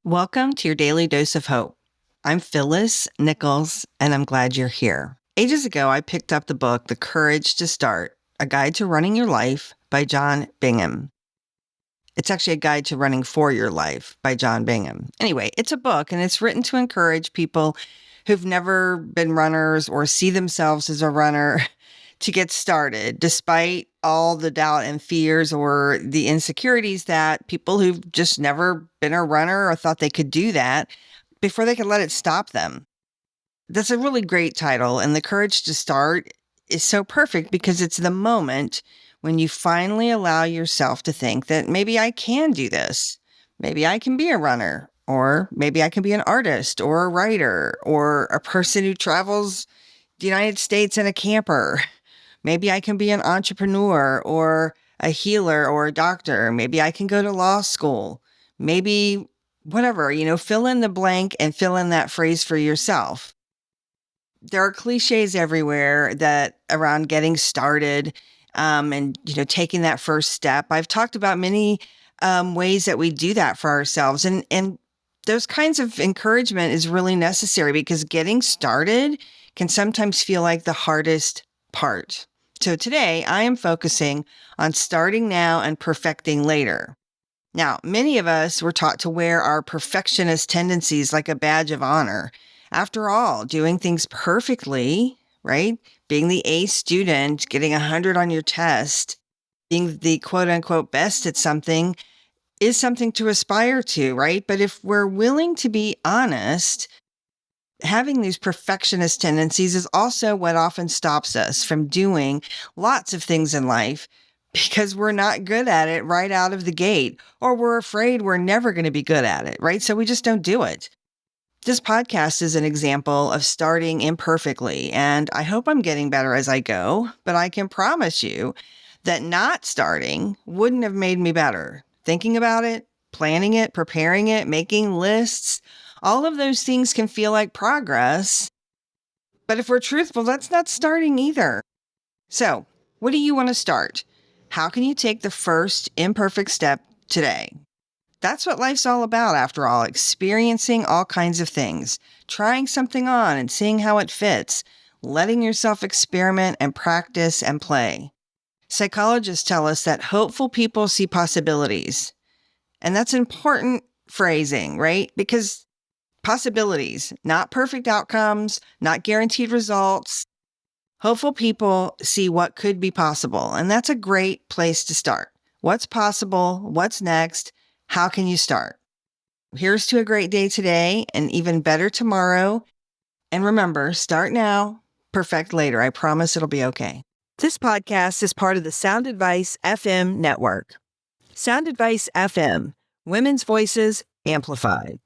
Welcome to your daily dose of hope. I'm Phyllis Nichols, and I'm glad you're here. Ages ago, I picked up the book, The Courage to Start, A Guide to Running Your Life by John Bingham. It's actually a guide to running for your life by John Bingham. Anyway, it's a book, and it's written to encourage people who've never been runners or see themselves as a runner to get started, despite all the doubt and fears or the insecurities that people who've just never been a runner or thought they could do that before they could let it stop them. That's a really great title. And The Courage to Start is so perfect because it's the moment when you finally allow yourself to think that maybe I can do this. Maybe I can be a runner, or maybe I can be an artist or a writer or a person who travels the United States in a camper. Maybe I can be an entrepreneur or a healer or a doctor. Maybe I can go to law school. Maybe whatever, fill in the blank and fill in that phrase for yourself. There are cliches everywhere that around getting started and taking that first step. I've talked about many ways that we do that for ourselves, and those kinds of encouragement is really necessary because getting started can sometimes feel like the hardest part. So today I am focusing on starting now and perfecting later. Now, many of us were taught to wear our perfectionist tendencies like a badge of honor. After all, doing things perfectly, right? Being the A student, getting 100 on your test, being the quote unquote best at something is something to aspire to, right? But if we're willing to be honest, having these perfectionist tendencies is also what often stops us from doing lots of things in life because we're not good at it right out of the gate, or we're afraid we're never going to be good at it, right? So we just don't do it. This podcast is an example of starting imperfectly, and I hope I'm getting better as I go, but I can promise you that not starting wouldn't have made me better. Thinking about it, planning it, preparing it, making lists, all of those things can feel like progress. But if we're truthful, that's not starting either. So, what do you want to start? How can you take the first imperfect step today? That's what life's all about, after all, experiencing all kinds of things, trying something on and seeing how it fits, letting yourself experiment and practice and play. Psychologists tell us that hopeful people see possibilities. And that's important phrasing, right? Because possibilities, not perfect outcomes, not guaranteed results. Hopeful people see what could be possible, and that's a great place to start. What's possible? What's next? How can you start? Here's to a great day today and even better tomorrow. And remember, start now, perfect later. I promise it'll be okay. This podcast is part of the Sound Advice FM network. Sound Advice FM, women's voices amplified.